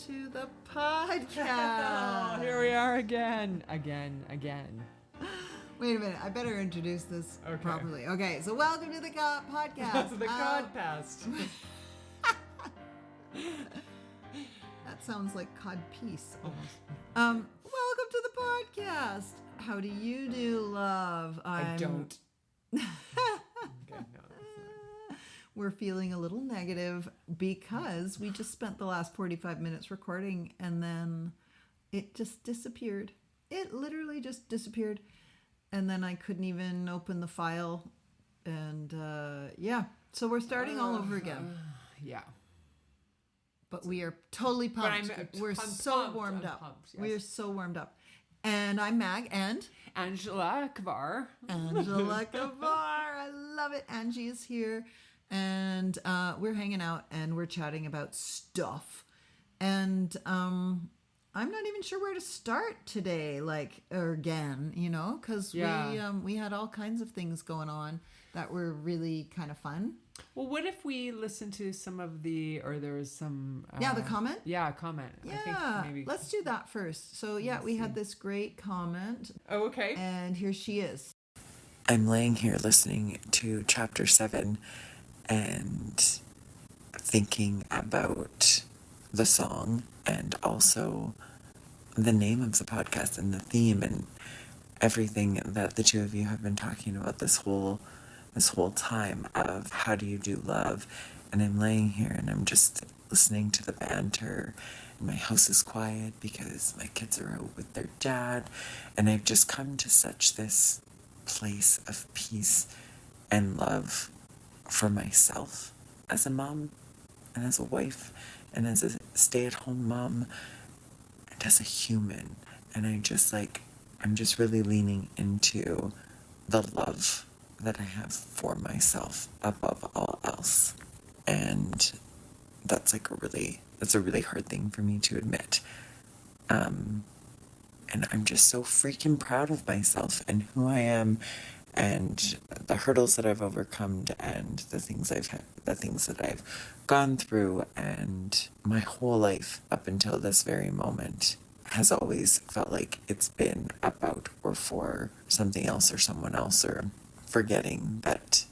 to the podcast. Here we are again. Wait a minute, I better introduce this properly. Okay, so welcome to the podcast. The Codcast. That sounds like cod piece almost. Welcome to the podcast. How do you do, love? I don't. Okay, no. We're feeling a little negative because we just spent the last 45 minutes recording and then it just disappeared. It literally just disappeared. And then I couldn't even open the file. And so we're starting all over again. Yeah. But we are totally pumped. We're so warmed up. Pumped, yes. We are so warmed up. And I'm Mag and Angela Kavar. Angela Kavar. I love it. Angie is here. And we're hanging out and we're chatting about stuff. And I'm not even sure where to start today, because we had all kinds of things going on that were really kind of fun. Well, what if we listen to some of there was some... the comment? Yeah, comment. Yeah, I think maybe... let's do that first. So, we had this great comment. Oh, okay. And here she is. I'm laying here listening to Chapter 7 and thinking about the song and also the name of the podcast and the theme and everything that the two of you have been talking about this whole time of how do you do love. And I'm laying here and I'm just listening to the banter and my house is quiet because my kids are out with their dad, and I've just come to such this place of peace and love for myself as a mom and as a wife and as a stay-at-home mom and as a human. And I'm just really leaning into the love that I have for myself above all else. And that's a really hard thing for me to admit. And I'm just so freaking proud of myself and who I am and the hurdles that I've overcome and the things that I've gone through, and my whole life up until this very moment has always felt like it's been about or for something else or someone else, or forgetting that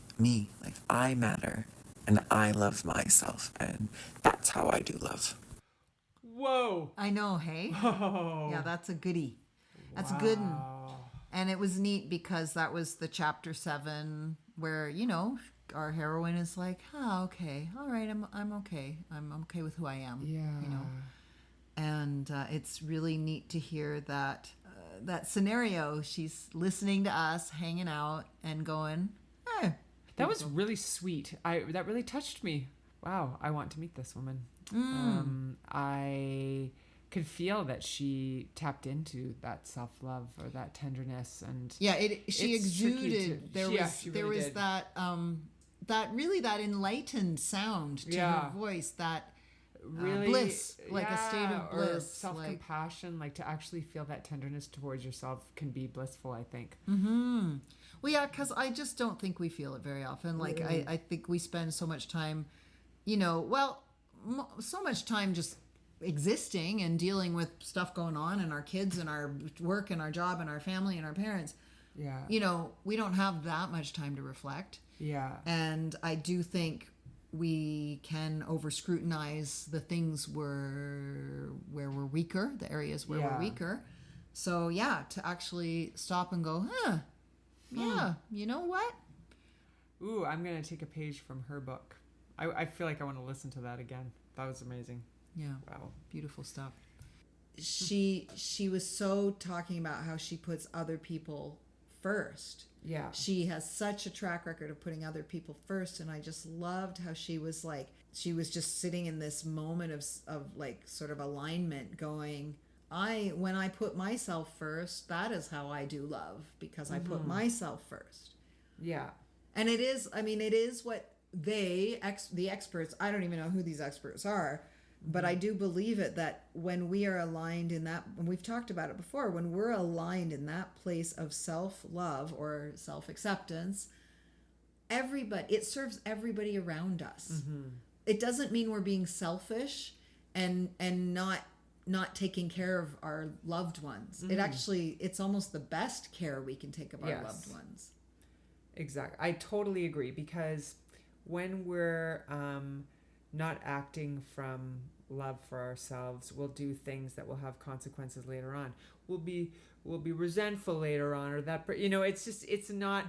I matter and I love myself, and that's how I do love. Whoa. I know, hey? Whoa. Yeah, that's a goodie. That's a good one. And it was neat because that was the Chapter 7 where, our heroine is like, okay, all right, I'm okay. I'm okay with who I am. Yeah. And it's really neat to hear that scenario. She's listening to us, hanging out, and going, That was really sweet. That really touched me. Wow, I want to meet this woman. I could feel that she tapped into that self-love or that tenderness, and she exuded. There was did. that enlightened sound to her voice, that really bliss, a state of bliss, or self-compassion, to actually feel that tenderness towards yourself can be blissful, I think. Mm-hmm. Well, yeah, because I just don't think we feel it very often. I think we spend so much time, so much time just existing and dealing with stuff going on, and our kids and our work and our job and our family and our parents. Yeah. We don't have that much time to reflect. Yeah. And I do think we can over scrutinize the things where we're weaker, the areas where we're weaker. So to actually stop and go, you know what? Ooh, I'm going to take a page from her book. I feel like I want to listen to that again. That was amazing. Yeah. Wow. Beautiful stuff. She was so talking about how she puts other people first. Yeah. She has such a track record of putting other people first, and I just loved how she was just sitting in this moment of sort of alignment, going, when I put myself first, that is how I do love, because I put myself first. Yeah. And it is what the experts, I don't even know who these experts are, but I do believe it, that when we are aligned in that, and we've talked about it before, when we're aligned in that place of self-love or self-acceptance, it serves everybody around us. Mm-hmm. It doesn't mean we're being selfish, and not taking care of our loved ones. It actually, it's almost the best care we can take of our loved ones. Exactly. I totally agree, because when we're not acting from love for ourselves, we'll do things that will have consequences later on. We'll be resentful later on, or that, it's not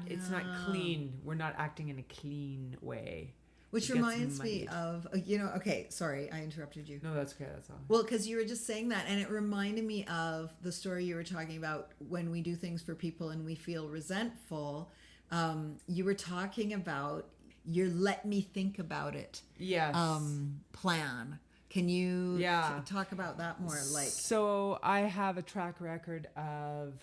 clean. We're not acting in a clean way. Which reminds me of, okay, sorry, I interrupted you. No, that's okay. That's all. Well, because you were just saying that, and it reminded me of the story you were talking about when we do things for people and we feel resentful. You were talking about your "let me think about it" plan. Can you talk about that more? So I have a track record of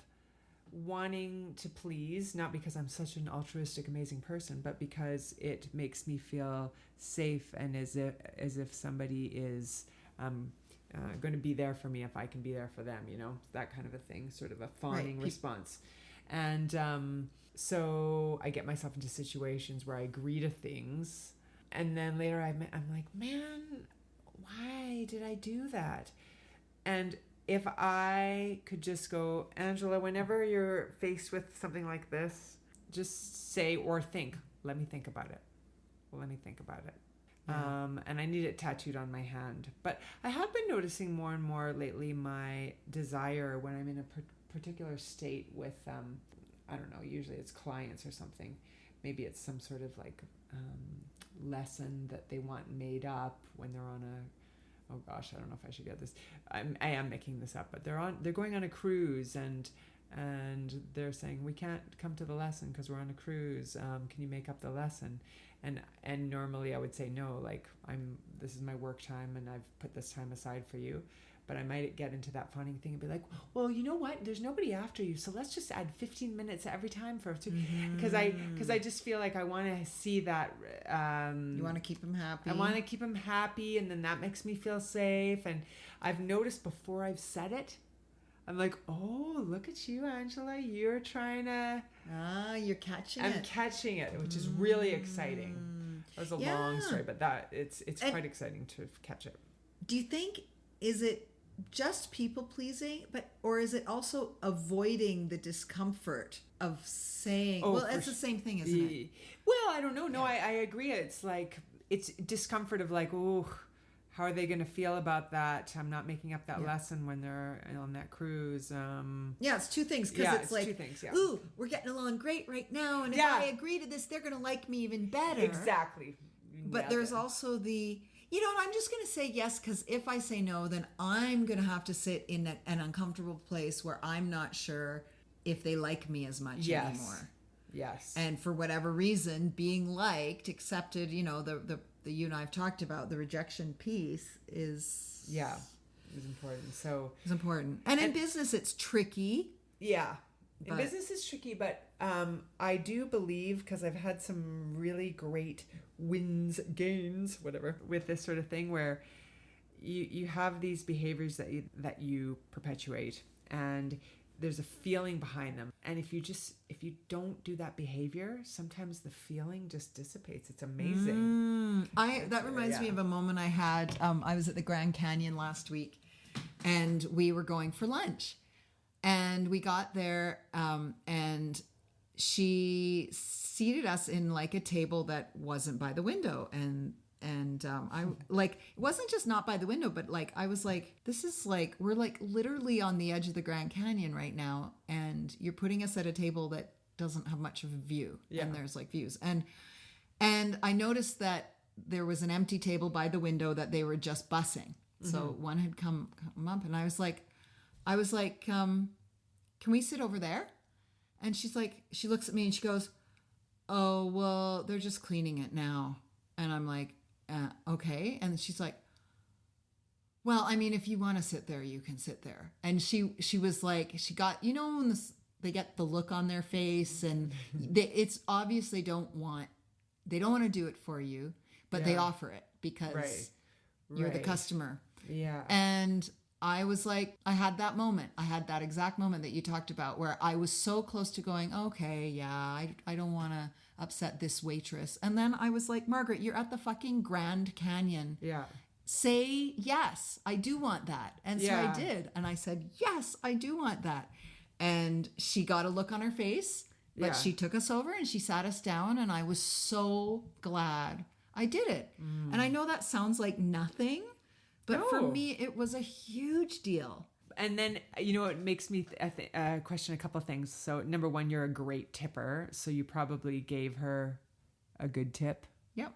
wanting to please, not because I'm such an altruistic, amazing person, but because it makes me feel safe, and as if somebody is going to be there for me if I can be there for them, that kind of a thing, sort of a fawning response. And so I get myself into situations where I agree to things, and then later I'm like, man, why did I do that? And if I could just go, Angela, whenever you're faced with something like this, just say or think, let me think about it. Well, let me think about it. Yeah. And I need it tattooed on my hand. But I have been noticing more and more lately my desire when I'm in a particular state with, I don't know, usually it's clients or something. Maybe it's some sort of lesson that they want made up when they're on oh gosh, I don't know if I should get this. I am making this up, but they're going on a cruise, and they're saying, we can't come to the lesson because we're on a cruise. Can you make up the lesson? And normally I would say no, this is my work time and I've put this time aside for you. But I might get into that fawning thing and be like, well, you know what? There's nobody after you, so let's just add 15 minutes every time because I just feel like I want to see that. You want to keep them happy. I want to keep them happy, and then that makes me feel safe. And I've noticed before I've said it, I'm like, oh, look at you, Angela. You're trying to. You're catching I'm catching it, which is really exciting. That was a long story, but it's quite exciting to catch it. Do you think, is it just people pleasing, or is it also avoiding the discomfort of saying, it's the same thing, isn't it? Well, I don't know. No, I agree. It's like, it's discomfort of like, oh, how are they going to feel about that? I'm not making up that lesson when they're on that cruise. It's two things, because it's like, two things, ooh, we're getting along great right now, and if I agree to this, they're going to like me even better. Exactly. But there's also the, I'm just going to say yes, because if I say no, then I'm going to have to sit in an uncomfortable place where I'm not sure if they like me as much anymore. Yes. And for whatever reason, being liked, accepted, the you and I have talked about, the rejection piece is... Yeah, is important. So it's important. And in business, it's tricky. Yeah. In business, it's tricky, but I do believe, because I've had some really great gains, whatever, with this sort of thing, where you have these behaviors that you perpetuate, and there's a feeling behind them. And if you don't do that behavior, sometimes the feeling just dissipates. It's amazing. That reminds me of a moment I had. I was at the Grand Canyon last week, and we were going for lunch. And we got there, and she seated us in like a table that wasn't by the window. And I it wasn't just not by the window, but I was like, this is like, we're like literally on the edge of the Grand Canyon right now. And you're putting us at a table that doesn't have much of a view. Yeah. And there's views. And I noticed that there was an empty table by the window that they were just bussing. Mm-hmm. So one had come up, and I was like, can we sit over there? And she's like, she looks at me and she goes, oh, well, they're just cleaning it now. And I'm like, okay. And she's like, well, I mean, if you want to sit there, you can sit there. And she was like, she got, when they get the look on their face, and it's obvious they don't want to do it for you, but they offer it because you're the customer. Yeah. And I was like, I had that exact moment that you talked about, where I was so close to going, okay, yeah, I don't want to upset this waitress. And then I was like, Margaret, you're at the fucking Grand Canyon. Yeah. say, yes, I do want that. And so Yeah. I did. And I said, yes, I do want that. And she got a look on her face, but Yeah. she took us over and she sat us down. And I was so glad I did it. And I know that sounds like nothing, but for No. me, it was a huge deal. And then, it makes me question a couple of things. So, number one, you're a great tipper. So you probably gave her a good tip. Yep.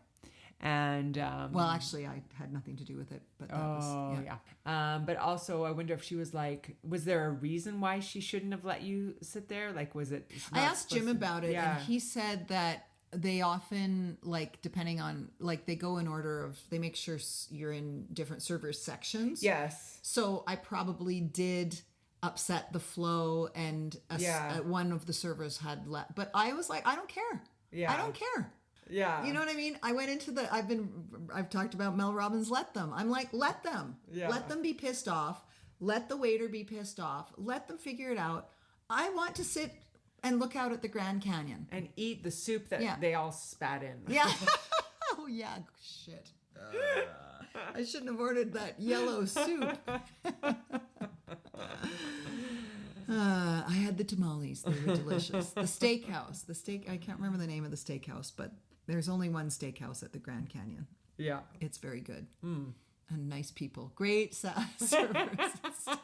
And Well, actually, I had nothing to do with it, but that was, yeah. But also, I wonder if she was like, was there a reason why she shouldn't have let you sit there? Like, was it? I asked Jim about it, Yeah. and he said that they often, like, depending on, like, they go in order of, they make sure you're in different server sections. Yes. So I probably did upset the flow, and one of the servers had let, but I was like, I don't care. Yeah. I don't care. Yeah. You know what I mean? I went into I've talked about Mel Robbins' Let Them. I'm like, let them. Yeah. Let them be pissed off. Let the waiter be pissed off. Let them figure it out. I want to sit and look out at the Grand Canyon. And eat the soup that they all spat in. Yeah. Oh, yeah. Shit. I shouldn't have ordered that yellow soup. I had the tamales. They were delicious. The steakhouse. I can't remember the name of the steakhouse, but there's only one steakhouse at the Grand Canyon. Yeah. It's very good. And nice people. Great servers and stuff.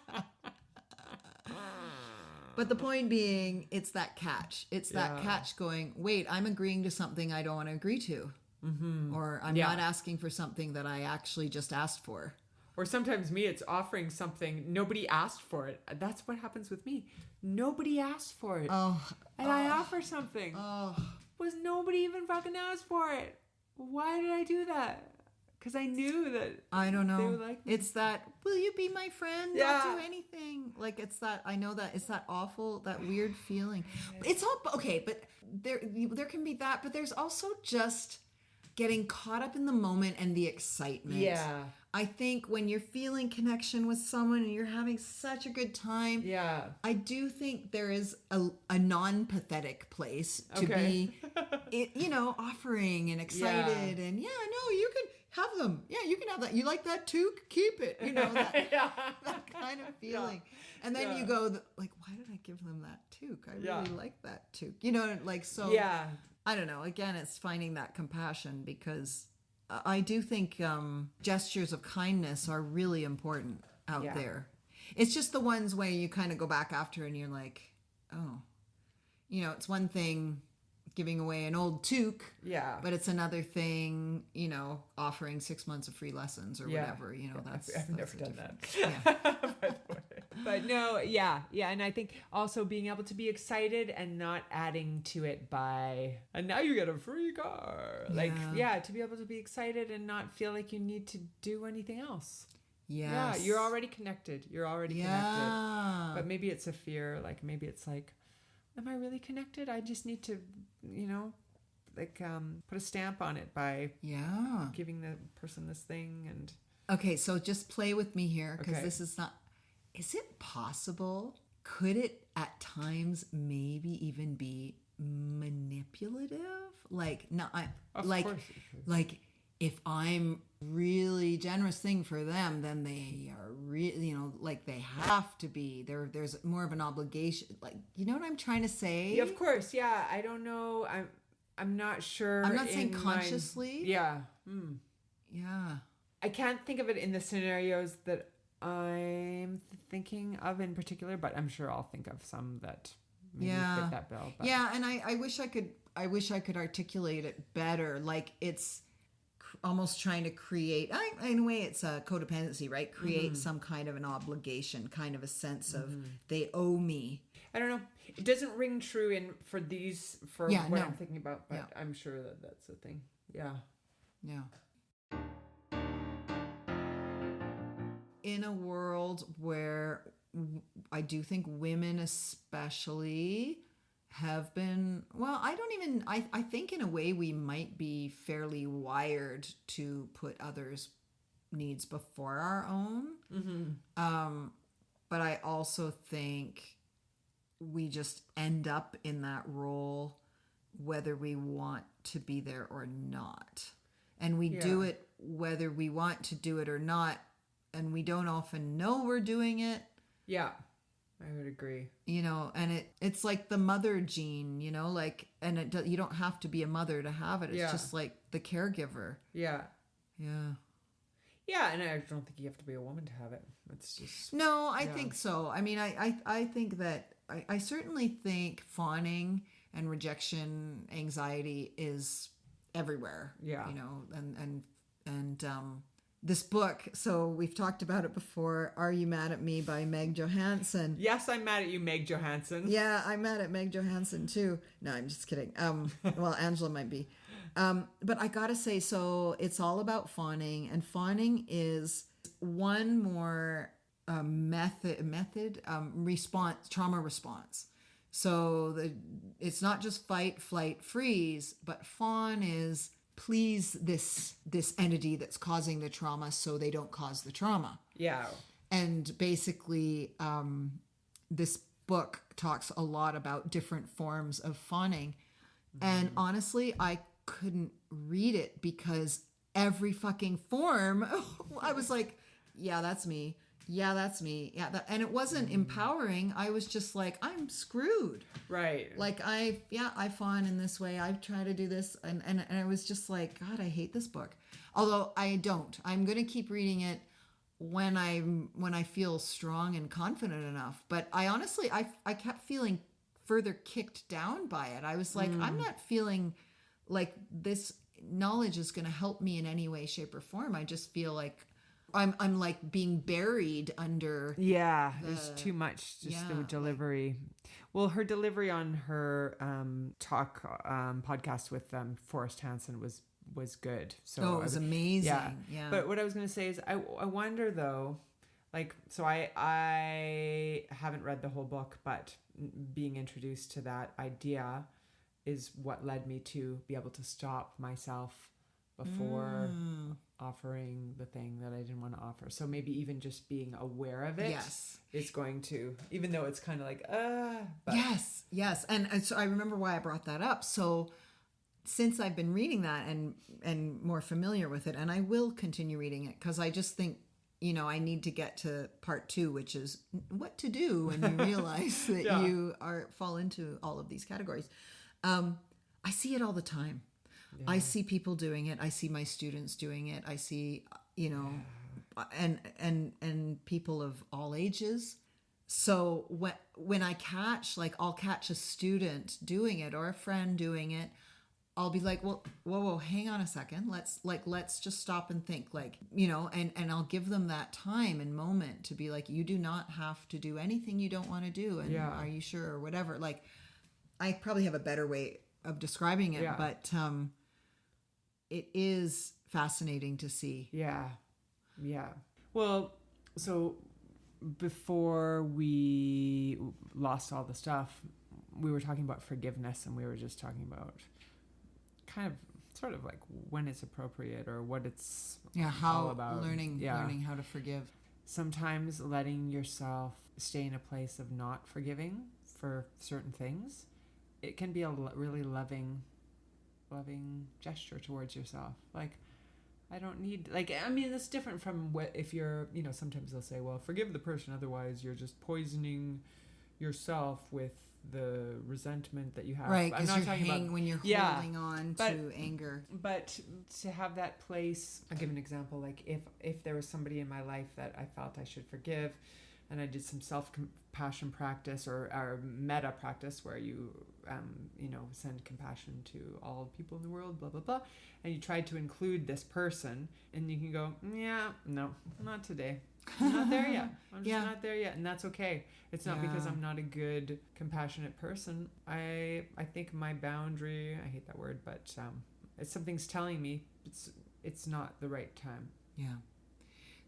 But the point being, it's that catch. It's that catch going, wait, I'm agreeing to something I don't want to agree to. Mm-hmm. Or I'm not asking for something that I actually just asked for. Or sometimes it's offering something nobody asked for it. That's what happens with me. Nobody asked for it. And I offer something. Was nobody even fucking asked for it? Why did I do that? Because I knew that I don't know. they would like me. It's that, will you be my friend? Yeah. Not do anything. Like, it's that, I know that it's that awful, that weird feeling. It's all, okay, but there can be that, but there's also just getting caught up in the moment and the excitement. Yeah. I think when you're feeling connection with someone and you're having such a good time, I do think there is a non-pathetic place to be, offering and excited and no, you can have them. Yeah, you can have that. You like that too? Keep it. That kind of feeling. And then you go, like, why did I give them that toque? I really like that toque. So. Yeah. I don't know. Again, it's finding that compassion, because I do think gestures of kindness are really important out there. It's just the ones where you kind of go back after and you're like, oh, it's one thing giving away an old toque, but it's another thing, offering 6 months of free lessons or whatever. I've never done that. By the way. But no, and I think also being able to be excited and not adding to it by, and now you get a free car. To be able to be excited and not feel like you need to do anything else. Yeah, you're already connected. Connected. But maybe it's a fear. Like, maybe it's like, am I really connected? I just need to, put a stamp on it by giving the person this thing. And okay, so just play with me here, because this is not. Is it possible? Could it at times maybe even be manipulative? Like, no, of course it could. like if I'm really generous thing for them, then they are really, like they have to be. There's more of an obligation. Like, you know what I'm trying to say? Yeah, of course, yeah. I don't know. I'm not sure. I'm not saying consciously. Yeah. Yeah. I can't think of it in the scenarios that I'm thinking of in particular, but I'm sure I'll think of some that maybe fit that bill. But. Yeah, and I wish I could articulate it better. Like, it's almost trying to create, in a way, it's a codependency, right? Create some kind of an obligation, kind of a sense of they owe me. I don't know. It doesn't ring true for what I'm thinking about, but I'm sure that's a thing. Yeah. Yeah. In a world where I do think women especially have been, I think in a way we might be fairly wired to put others' needs before our own. But I also think we just end up in that role whether we want to be there or not. and we do Yeah. it whether we want to do it or not, and we don't often know we're doing it. Yeah, I would agree. And it's like the mother gene, like, and you don't have to be a mother to have it. It's Yeah. just like the caregiver. Yeah. Yeah. Yeah, and I don't think you have to be a woman to have it. It's just No, I Yeah. think so. I mean, I think that I certainly think fawning and rejection anxiety is everywhere. Yeah. And this book. So we've talked about it before. Are You Mad at Me by Meg Johansson. Yes, I'm mad at you, Meg Johansson. Yeah, I'm mad at Meg Johansson too. No, I'm just kidding. Well, Angela might be. But I gotta say, so it's all about fawning, and fawning is one more response, trauma response. So it's not just fight, flight, freeze, but fawn is please this entity that's causing the trauma so they don't cause the trauma. Yeah. And basically, this book talks a lot about different forms of fawning. And honestly, I couldn't read it because every fucking form, I was like, yeah, that's me. Yeah, that's me. Yeah, and it wasn't empowering. I was just like, I'm screwed. Right. Like I fawn in this way. I try to do this, and I was just like, God, I hate this book. Although I don't. I'm gonna keep reading it when I feel strong and confident enough. But I honestly, I kept feeling further kicked down by it. I was like, I'm not feeling like this knowledge is gonna help me in any way, shape, or form. I just feel like I'm like being buried under. Yeah, it's too much. Just the yeah, delivery. Well, her delivery on her podcast with Forrest Hansen was good. So Oh, it was amazing. Yeah. But what I was going to say is, I wonder though, like, so I haven't read the whole book, but being introduced to that idea is what led me to be able to stop myself before offering the thing that I didn't want to offer. So maybe even just being aware of it Yes. is going to, even though it's kind of like, but Yes. And so I remember why I brought that up. So since I've been reading that and more familiar with it, and I will continue reading it because I just think, I need to get to part 2, which is what to do when you realize that Yeah. you fall into all of these categories. I see it all the time. Yeah. I see people doing it. I see my students doing it. I see, and people of all ages. So when I catch, like, I'll catch a student doing it or a friend doing it, I'll be like, well, whoa, hang on a second. Let's just stop and think, and I'll give them that time and moment to be like, you do not have to do anything you don't want to do. And are you sure, or whatever? Like, I probably have a better way of describing it, but, it is fascinating to see. Yeah. Well, so before we lost all the stuff, we were talking about forgiveness, and we were just talking about kind of sort of like when it's appropriate or what it's all about. Learning how to forgive. Sometimes letting yourself stay in a place of not forgiving for certain things, it can be a really loving gesture towards yourself. Like, I don't need, it's different from what, if you're, sometimes they'll say, well, forgive the person, otherwise you're just poisoning yourself with the resentment that you have. Right, I'm because not talking about when you're holding on to anger. But to have that place, I'll give an example. Like, if there was somebody in my life that I felt I should forgive, and I did some self-compassion practice or meta practice where you, send compassion to all people in the world, blah, blah, blah. And you try to include this person, and you can go, no, not today. I'm not there yet. I'm just not there yet. And that's okay. It's not because I'm not a good, compassionate person. I think my boundary, I hate that word, but it's something's telling me it's not the right time. Yeah.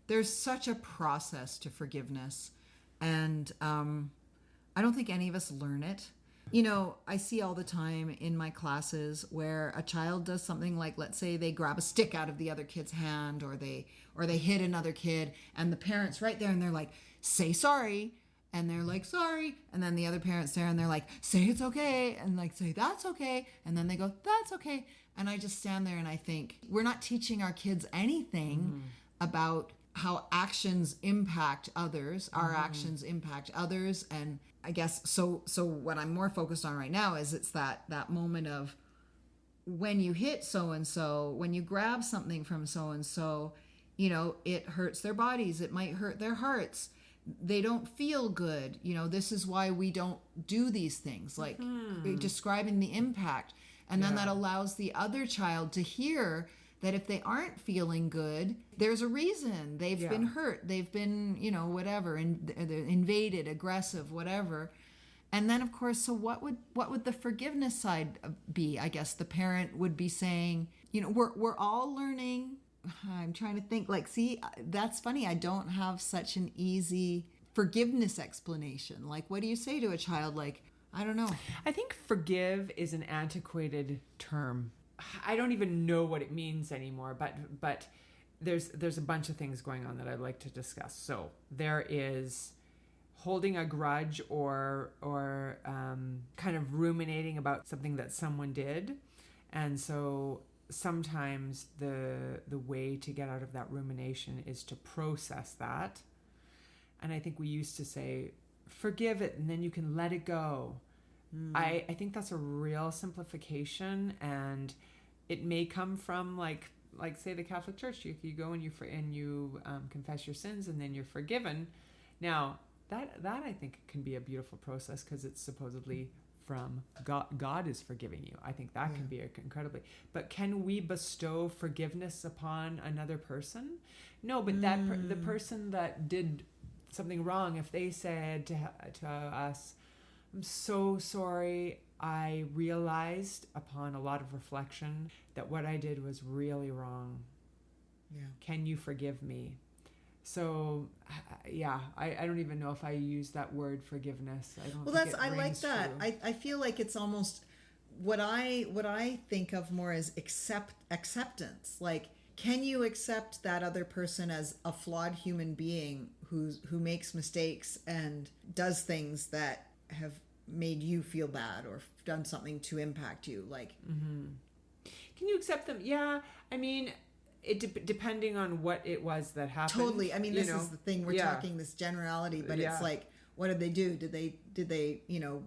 There's such a process to forgiveness, and I don't think any of us learn it. I see all the time in my classes where a child does something like, let's say they grab a stick out of the other kid's hand, or they hit another kid, and the parent's right there and they're like, say sorry. And they're like, sorry. And then the other parent's there and they're like, say it's okay. And like, say that's okay. And then they go, that's okay. And I just stand there and I think, we're not teaching our kids anything about how actions impact others, our actions impact others. And I guess, so what I'm more focused on right now is it's that moment of, when you hit so-and-so, when you grab something from so-and-so, you know, it hurts their bodies. It might hurt their hearts. They don't feel good. You know, this is why we don't do these things, like describing the impact. And then that allows the other child to hear that if they aren't feeling good, there's a reason. They've been hurt. They've been, you know, whatever, invaded, aggressive, whatever. And then, of course, so what would the forgiveness side be? I guess the parent would be saying, you know, we're all learning. I'm trying to think, like, see, that's funny. I don't have such an easy forgiveness explanation. Like, what do you say to a child? Like, I don't know. I think forgive is an antiquated term. I don't even know what it means anymore, but there's a bunch of things going on that I'd like to discuss. So there is holding a grudge or kind of ruminating about something that someone did. And so sometimes the way to get out of that rumination is to process that. And I think we used to say, forgive it, and then you can let it go. I think that's a real simplification, and it may come from like say the Catholic Church. You go and you confess your sins, and then you're forgiven. Now that I think can be a beautiful process, because it's supposedly from God. God is forgiving you. I think that can be incredibly. But can we bestow forgiveness upon another person? No, but the person that did something wrong, if they said to us, I'm so sorry, I realized upon a lot of reflection that what I did was really wrong. Yeah. Can you forgive me? So, yeah, I don't even know if I use that word forgiveness. I don't. Well, I like that. I feel like it's almost what I think of more as acceptance. Like, can you accept that other person as a flawed human being who makes mistakes and does things that have made you feel bad or done something to impact you? Like, can you accept them? Yeah, I mean, depending on what it was that happened. Totally. I mean, this is the thing. We're talking this generality, but it's like, what did they do? Did they you know,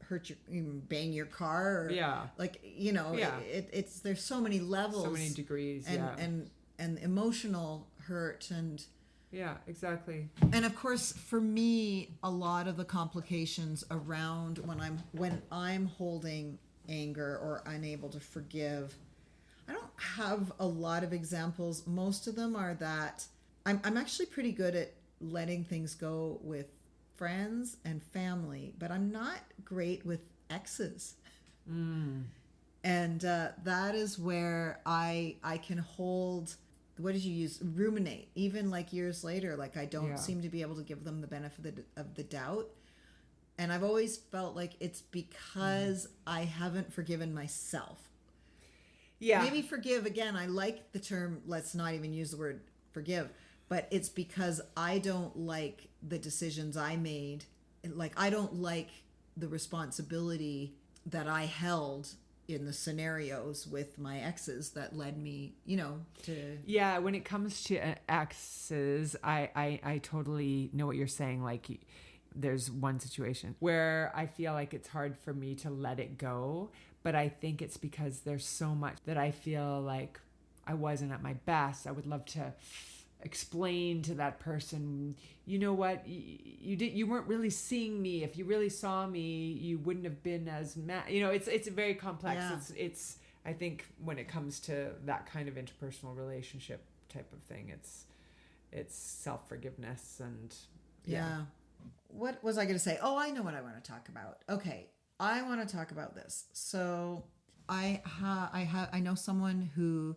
hurt you, bang your car? Or, like, you know, it's there's so many levels, so many degrees, and emotional hurt and. Yeah, exactly. And of course, for me, a lot of the complications around when I'm holding anger or unable to forgive, I don't have a lot of examples. Most of them are that I'm actually pretty good at letting things go with friends and family, but I'm not great with exes. And that is where I can hold. What did you use? Ruminate. Even like years later, like I don't seem to be able to give them the benefit of the doubt. And I've always felt like it's because I haven't forgiven myself. Yeah. Maybe forgive, again, I like the term, let's not even use the word forgive, but it's because I don't like the decisions I made. Like, I don't like the responsibility that I held in the scenarios with my exes that led me, you know, to... Yeah, when it comes to exes, I totally know what you're saying. Like, there's one situation where I feel like it's hard for me to let it go, but I think it's because there's so much that I feel like I wasn't at my best. I would love to explain to that person, you know what, you weren't really seeing me. If you really saw me, you wouldn't have been as mad. You know, it's very complex. Yeah. It's I think when it comes to that kind of interpersonal relationship type of thing, it's self-forgiveness and What was I going to say? Oh, I know what I want to talk about. Okay, I want to talk about this. So I know someone who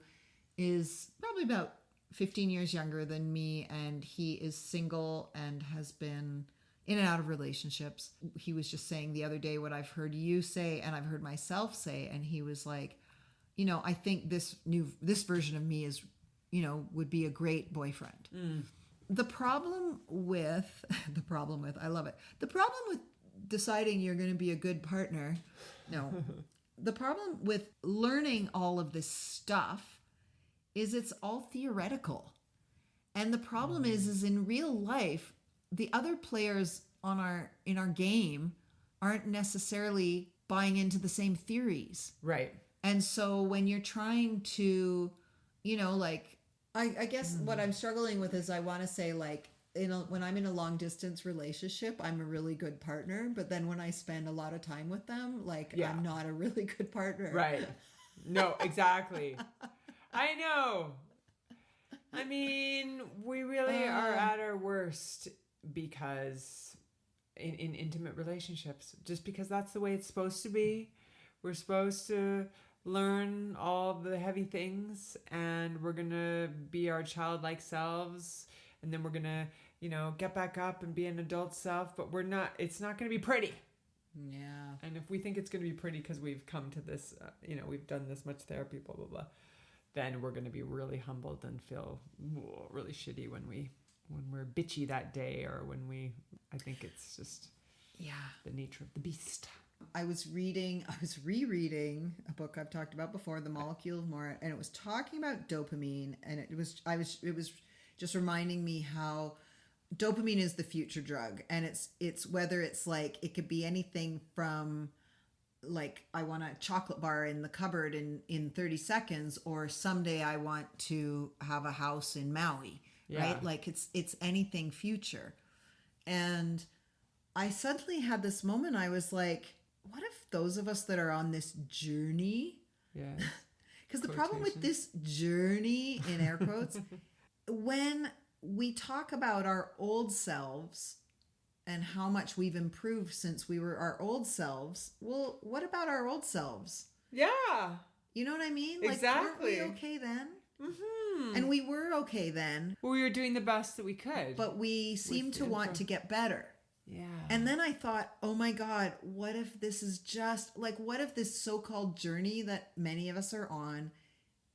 is probably about 15 years younger than me, and he is single and has been in and out of relationships. He was just saying the other day what I've heard you say and I've heard myself say, and he was like, you know, I think this version of me is, you know, would be a great boyfriend. The problem with I love it. The problem with deciding you're going to be a good partner, no, the problem with learning all of this stuff is it's all theoretical. And the problem is in real life, the other players in our game aren't necessarily buying into the same theories. Right. And so when you're trying to, like, I guess what I'm struggling with is I want to say, like, when I'm in a long distance relationship, I'm a really good partner. But then when I spend a lot of time with them, like, Yeah. I'm not a really good partner. Right. No, exactly. I know. I mean, we really are at our worst because in intimate relationships, just because that's the way it's supposed to be. We're supposed to learn all the heavy things, and we're going to be our childlike selves, and then we're going to, get back up and be an adult self, but it's not going to be pretty. Yeah. And if we think it's going to be pretty because we've come to this, we've done this much therapy, blah, blah, blah, then we're going to be really humbled and feel really shitty when we're bitchy that day, or I think it's just the nature of the beast. I was rereading a book I've talked about before, The Molecule of More, and it was talking about dopamine, and it was just reminding me how dopamine is the future drug, and it's whether it's like, it could be anything from, like, I want a chocolate bar in the cupboard in 30 seconds, or someday I want to have a house in Maui, right? Like, it's anything future. And I suddenly had this moment. I was like, what if those of us that are on this journey, because the problem with this journey, in air quotes, when we talk about our old selves and how much we've improved since we were our old selves, well, what about our old selves? Yeah. You know what I mean? Like, Exactly. weren't we okay then? Mm-hmm. And we were okay then. Well, we were doing the best that we could. But we seem to want to get better. Yeah. And then I thought, oh my God, what if this is just, like, what if this so-called journey that many of us are on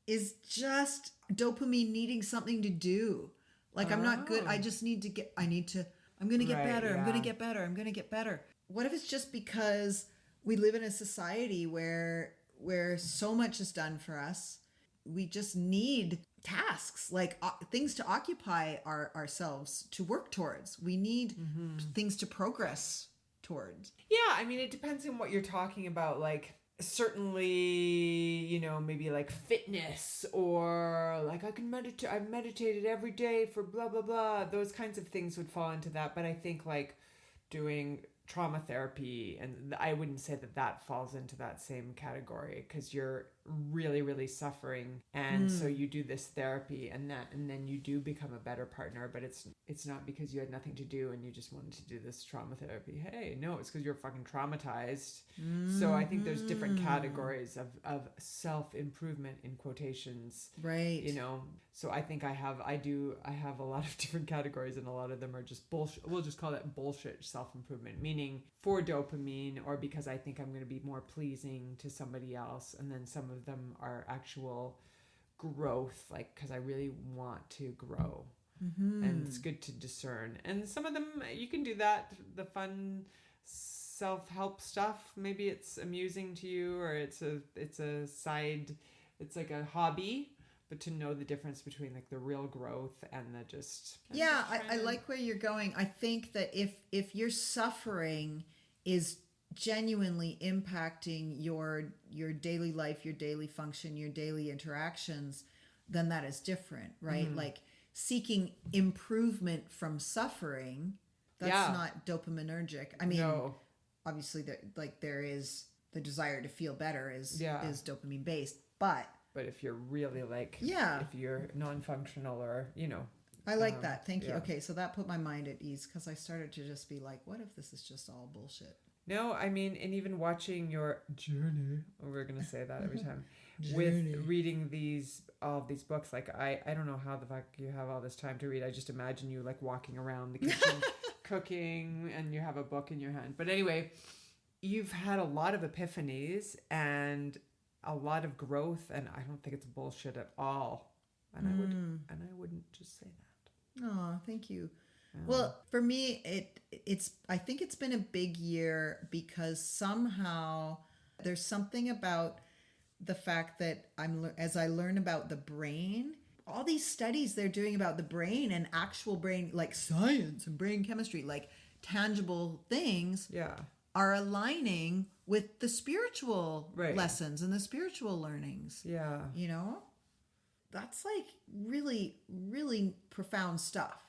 is just dopamine needing something to do? Like, I'm not good. I just need to I'm going to get better. I'm going to get better. I'm going to get better. What if it's just because we live in a society where so much is done for us? We just need tasks, like things to occupy ourselves, to work towards. We need things to progress towards. Yeah, I mean, it depends on what you're talking about. Like, certainly, maybe like fitness, or like I've meditated every day for blah, blah, blah. Those kinds of things would fall into that. But I think like doing trauma therapy, and I wouldn't say that falls into that same category, because you're really, really suffering, and so you do this therapy, and then you do become a better partner. But it's not because you had nothing to do and you just wanted to do this trauma therapy. Hey, no, it's because you're fucking traumatized. So I think there's different categories of self-improvement, in quotations, right? So I think I have a lot of different categories, and a lot of them are just bullshit. We'll just call that bullshit self-improvement, meaning for dopamine, or because I think I'm going to be more pleasing to somebody else. And then some of them are actual growth, like because I really want to grow. And it's good to discern. And some of them, you can do that, the fun self-help stuff. Maybe it's amusing to you, or it's a side, it's like a hobby. But to know the difference between like the real growth and the just... I like where you're going. I think that if your suffering is genuinely impacting your daily life, your daily function, your daily interactions, then that is different, right? Like seeking improvement from suffering, that's not dopaminergic. I mean, obviously there is the desire to feel better is dopamine based, but if you're really like, if you're non-functional, or, I like that. Thank you. Okay. So that put my mind at ease, because I started to just be like, what if this is just all bullshit? No, I mean, and even watching your journey, we're going to say that every time, with reading all of these books, like I don't know how the fuck you have all this time to read. I just imagine you like walking around the kitchen, cooking, and you have a book in your hand. But anyway, you've had a lot of epiphanies and a lot of growth, and I don't think it's bullshit at all. And I wouldn't just say that. Oh, thank you. Well, for me, I think it's been a big year, because somehow There's something about the fact that as I learn about the brain, all these studies they're doing about the brain and actual brain, like science and brain chemistry, like tangible things, Yeah. are aligning with the spiritual Right. lessons and the spiritual learnings. Yeah. You know, that's like really, really profound stuff.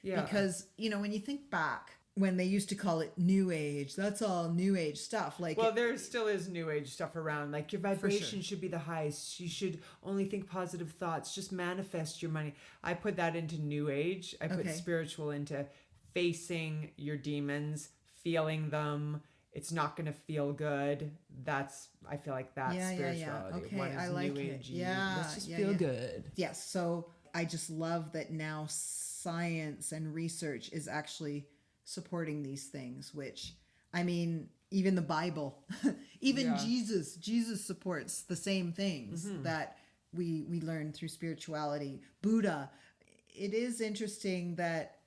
Yeah. Because, you know, when you think back when they used to call it New Age, that's all New Age stuff. Like, Well, there still is New Age stuff around. Like your vibration sure. should be the highest. You should only think positive thoughts. Just manifest your money. I put that into New Age. I put Okay. spiritual into facing your demons, feeling them. It's not going to feel good. I feel like that's Yeah. spirituality. Okay, One is I like New it. Agey. Yeah, Let's just yeah, feel yeah. good. yes. So I just love that now science and research is actually supporting these things, which, I mean, even the Bible, even Yeah. Jesus supports the same things that we learn through spirituality. Buddha. It is interesting that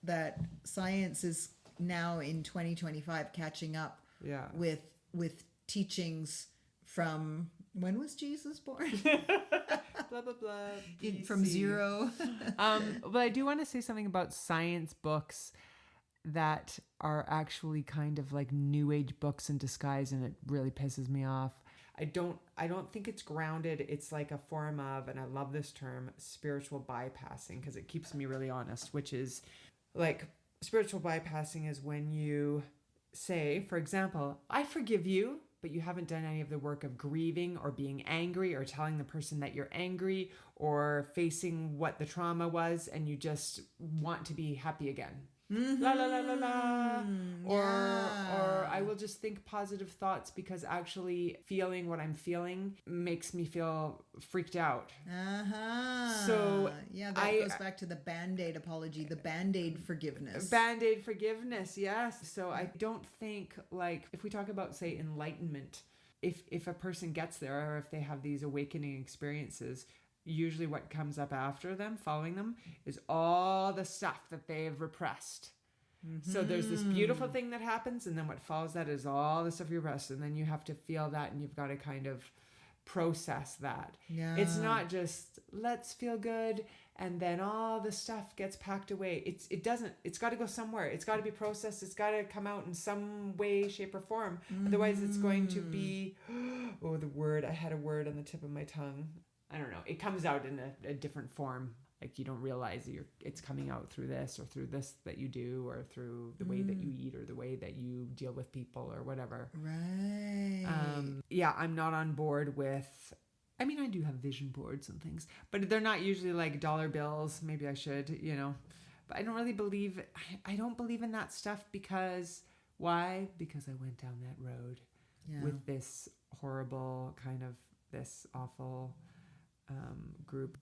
science is now in 2025 catching up Yeah. with teachings from, when was Jesus born? Blah, blah, blah. From BC. zero. But I do want to say something about science books that are actually kind of like New Age books in disguise, and it really pisses me off. I don't think it's grounded. It's like a form of, and I love this term, spiritual bypassing, because it keeps me really honest, which is like spiritual bypassing is when you say, for example, I forgive you, but you haven't done any of the work of grieving or being angry or telling the person that you're angry or facing what the trauma was, and you just want to be happy again. La la la la la. Or I will just think positive thoughts because actually feeling what I'm feeling makes me feel freaked out. So yeah, that goes back to the Band-Aid apology, the Band-Aid forgiveness. Band-Aid forgiveness, yes. So I don't think, like, if we talk about, say, enlightenment, if a person gets there or if they have these awakening experiences, usually what comes up after them, following them, is all the stuff that they've repressed. So there's this beautiful thing that happens, and then what follows that is all the stuff you repressed, and then you have to feel that, and you've got to kind of process that. Yeah. It's not just let's feel good and then all the stuff gets packed away. It's got to go somewhere. It's got to be processed. It's got to come out in some way, shape, or form. Otherwise it's going to be I had a word on the tip of my tongue. I don't know. It comes out in a different form. Like you don't realize it's coming out through this or through this that you do or through the way that you eat or the way that you deal with people or whatever. Right. Yeah, I'm not on board with, I mean, I do have vision boards and things, but they're not usually like dollar bills. Maybe I should, but I don't really believe, I don't believe in that stuff because, why? Because I went down that road with this horrible kind of, this awful group.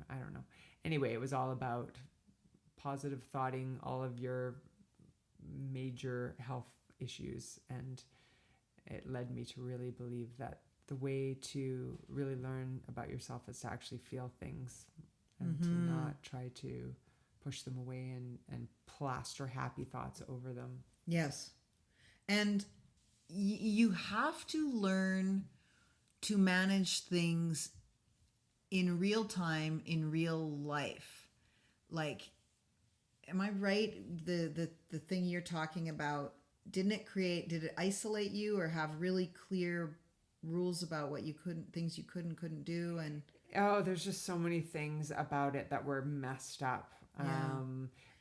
I don't know. Anyway, it was all about positive thoughting all of your major health issues, and it led me to really believe that the way to really learn about yourself is to actually feel things and to not try to push them away and plaster happy thoughts over them. Yes. And you have to learn to manage things in real time, in real life. Like, am I right? The thing you're talking about, did it isolate you or have really clear rules about what things you couldn't do? And there's just so many things about it that were messed up.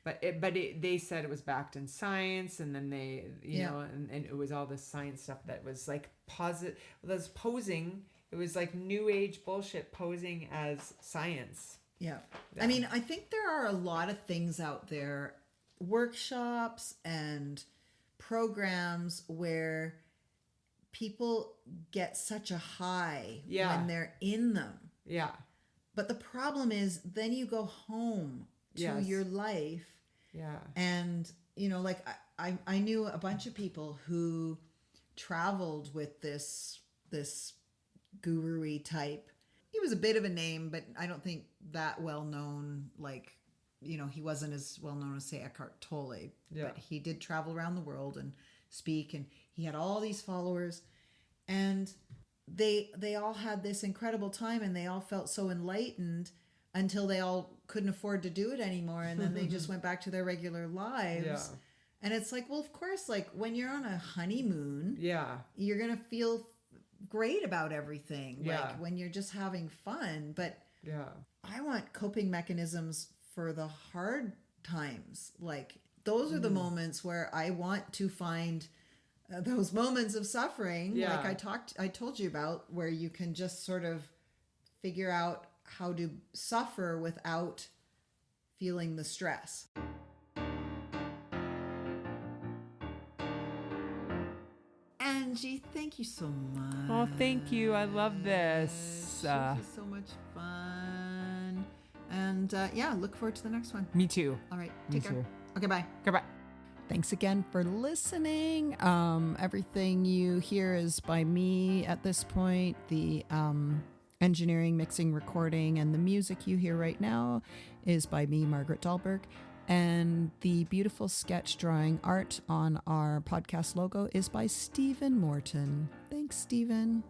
But they said it was backed in science, and then they, and it was all this science stuff that was like was posing. It was like New Age bullshit posing as science. Yeah. I mean, I think there are a lot of things out there, workshops and programs where people get such a high when they're in them. Yeah. But the problem is then you go home to your life. Yeah. And, like I knew a bunch of people who traveled with this guru-y type. He was a bit of a name, but I don't think that well known. Like, he wasn't as well known as, say, Eckhart Tolle. Yeah. But he did travel around the world and speak, and he had all these followers. And they all had this incredible time, and they all felt so enlightened until they all couldn't afford to do it anymore, and then they just went back to their regular lives. Yeah. And it's like, well, of course, like when you're on a honeymoon, Yeah. you're gonna feel great about everything. Yeah. Like when you're just having fun. But Yeah. I want coping mechanisms for the hard times. Like those are the moments where I want to find those moments of suffering, Yeah. like I told you about, where you can just sort of figure out how to suffer without feeling the stress. Angie, thank you so much. Oh, thank you. I love this. This is so much fun. And yeah, look forward to the next one. Me too. All right, Me take care. too. Okay, bye. Goodbye. Thanks again for listening. Everything you hear is by me at this point. The engineering, mixing, recording, and the music you hear right now is by me, Margaret Dahlberg. And the beautiful sketch drawing art on our podcast logo is by Stephen Morton. Thanks, Stephen.